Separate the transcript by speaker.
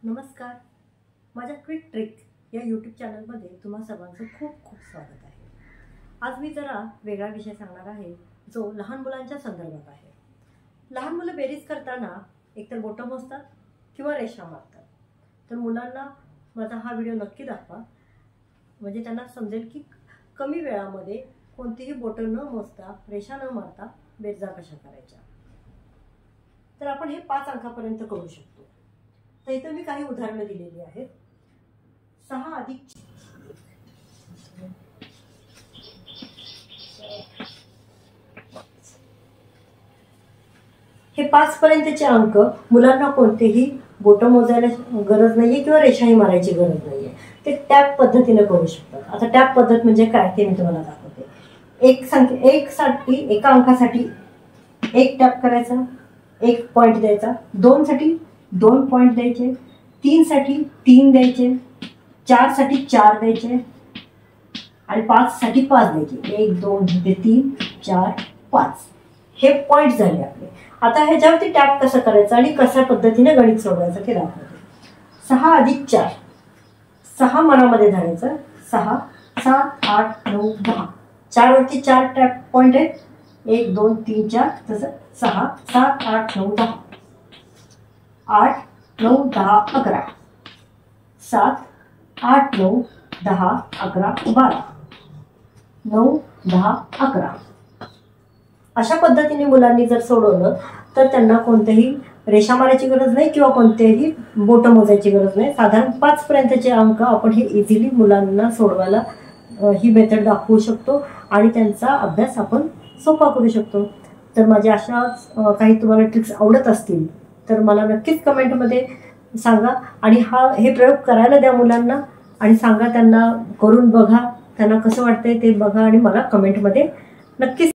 Speaker 1: नमस्कार. माझ्या quick trick या यूट्यूब चॅनलमध्ये तुम्हा सर्वांचं खूप खूप स्वागत आहे. आज मी जरा वेगळा विषय सांगणार आहे जो लहान मुलांच्या संदर्भात आहे. लहान मुलं बेरीज करताना एकतर बोटं मोजतात किंवा रेषा मारतात. तर मुलांना माझा हा व्हिडिओ नक्की दाखवा, म्हणजे त्यांना समजेल की कमी वेळामध्ये कोणतीही बोटं न मोजता, रेषा न मारता बेरजा कशा करायच्या. तर आपण हे 5 अंकापर्यंत करू शकतो. तर इथे मी काही उदाहरणं दिलेली आहेत. 6 अधिक हे 5 पर्यंतचे अंक मुलांना कोणतेही बोटं मोजायला गरज नाहीये किंवा रेषाही मारायची गरज नाहीये. ते टॅप पद्धतीने करू शकतात. आता टॅप पद्धत म्हणजे काय ते मी तुम्हाला दाखवते. एका अंकासाठी 1 टॅप करायचा, 1 पॉइंट द्यायचा, 2 साठी 2 पॉइंट द्यायचे, 3 साठी 3 द्यायचे, 4 साठी 4 द्यायचे आणि 5 साठी 5 द्यायचे. 1 2 3 4 5 हे पॉइंट झाले आपले. आता ह्याच्यावरती टॅप कसं करायचं आणि कशा पद्धतीने गणित सोडवायचं ते दाखवते. 6 अधिक 4, 6 मनामध्ये धरायचं. 6 7 8 9 10, 4 वरती 4 टॅप पॉइंट आहेत. 1 2 3 4, तसं 6 7 8 9 10, 8 9 10 11, 7 8 9 10 11 12, 9 10 11. अशा पद्धतीने मुलांनी जर सोडवलं तर त्यांना कोणतेही रेषा मारायची गरज नाही किंवा कोणतेही बोटं मोजायची गरज नाही. साधारण 5 पर्यंतचे अंक आपण हे इझिली मुलांना सोडवायला ही मेथड दाखवू शकतो आणि त्यांचा अभ्यास आपण सोपा करू शकतो. तर माझ्या अशा काही तुम्हाला ट्रिक्स आवडत असतील तर मला नक्कीच कमेंटमध्ये सांगा आणि हे प्रयोग करायला द्या मुलांना आणि सांगा त्यांना, करून बघा, त्यांना कसं वाटतंय ते बघा आणि मला कमेंटमध्ये नक्कीच